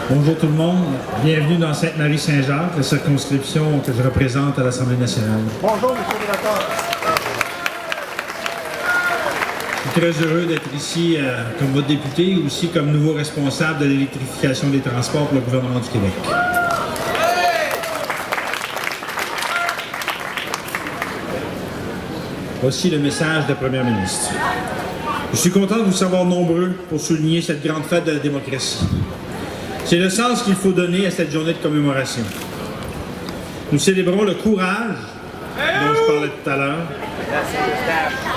Bonjour tout le monde, bienvenue dans Sainte-Marie-Saint-Jacques, la circonscription que je représente à l'Assemblée nationale. Bonjour, M. le Directeur. Je suis très heureux d'être ici comme votre député et aussi comme nouveau responsable de l'électrification des transports pour le gouvernement du Québec. Voici le message de la Première ministre. Je suis content de vous savoir nombreux pour souligner cette grande fête de la démocratie. C'est le sens qu'il faut donner à cette journée de commémoration. Nous célébrons le courage, dont je parlais tout à l'heure,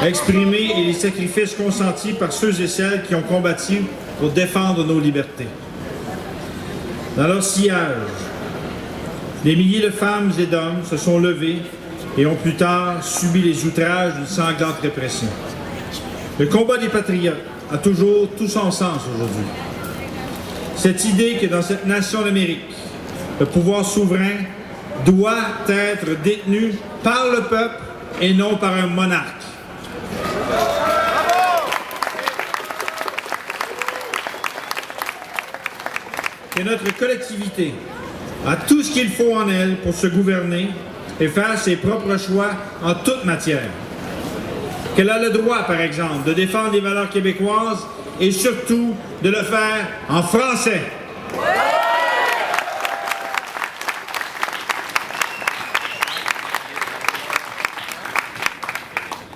exprimé et les sacrifices consentis par ceux et celles qui ont combattu pour défendre nos libertés. Dans leur sillage, des milliers de femmes et d'hommes se sont levés et ont plus tard subi les outrages d'une sanglante répression. Le combat des patriotes a toujours tout son sens aujourd'hui. Cette idée que dans cette nation d'Amérique, le pouvoir souverain doit être détenu par le peuple et non par un monarque. Que notre collectivité a tout ce qu'il faut en elle pour se gouverner et faire ses propres choix en toute matière. Qu'elle a le droit, par exemple, de défendre les valeurs québécoises et surtout de le faire en français.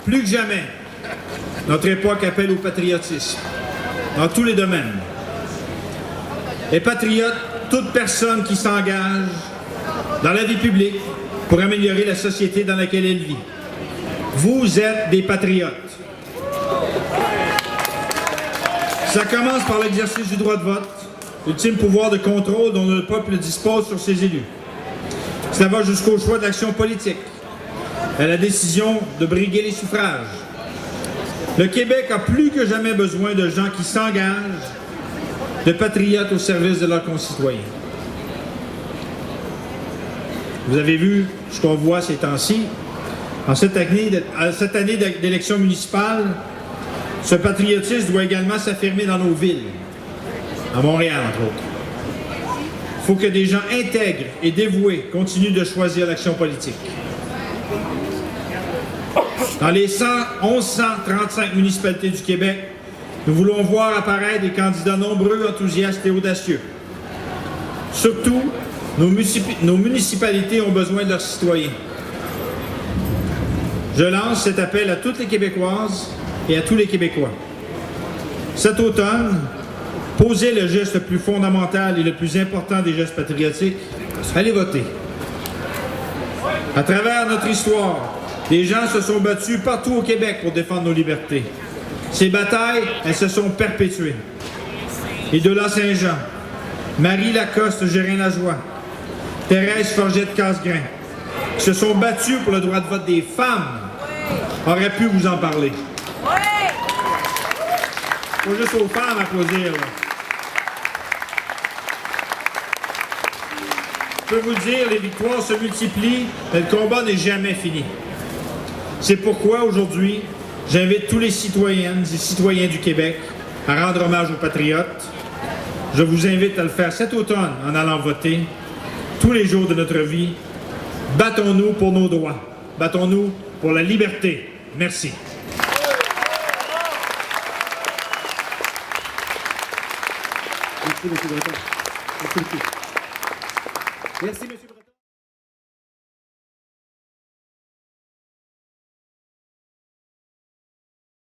Plus que jamais, notre époque appelle au patriotisme, dans tous les domaines. Et patriote, toute personne qui s'engage dans la vie publique pour améliorer la société dans laquelle elle vit. Vous êtes des patriotes. Ça commence par l'exercice du droit de vote, l'ultime pouvoir de contrôle dont le peuple dispose sur ses élus. Cela va jusqu'au choix de l'action politique, à la décision de briguer les suffrages. Le Québec a plus que jamais besoin de gens qui s'engagent, de patriotes au service de leurs concitoyens. Vous avez vu ce qu'on voit ces temps-ci. En cette année d'élection municipale, ce patriotisme doit également s'affirmer dans nos villes, à Montréal entre autres. Il faut que des gens intègres et dévoués continuent de choisir l'action politique. Dans les 1135 municipalités du Québec, nous voulons voir apparaître des candidats nombreux, enthousiastes et audacieux. Surtout, nos municipalités ont besoin de leurs citoyens. Je lance cet appel à toutes les Québécoises et à tous les Québécois. Cet automne, posez le geste le plus fondamental et le plus important des gestes patriotiques, allez voter. À travers notre histoire, des gens se sont battus partout au Québec pour défendre nos libertés. Ces batailles, elles se sont perpétuées. Idola Saint-Jean, Marie Lacoste Gérin-Lajoie, Thérèse Forget-Casgrain, qui se sont battus pour le droit de vote des femmes, auraient pu vous en parler. Il faut juste aux femmes applaudir. Là. Je peux vous dire, les victoires se multiplient, mais le combat n'est jamais fini. C'est pourquoi aujourd'hui, j'invite tous les citoyennes et citoyens du Québec à rendre hommage aux patriotes. Je vous invite à le faire cet automne en allant voter tous les jours de notre vie. Battons-nous pour nos droits. Battons-nous pour la liberté. Merci. Merci, M. le Directeur. Merci, M.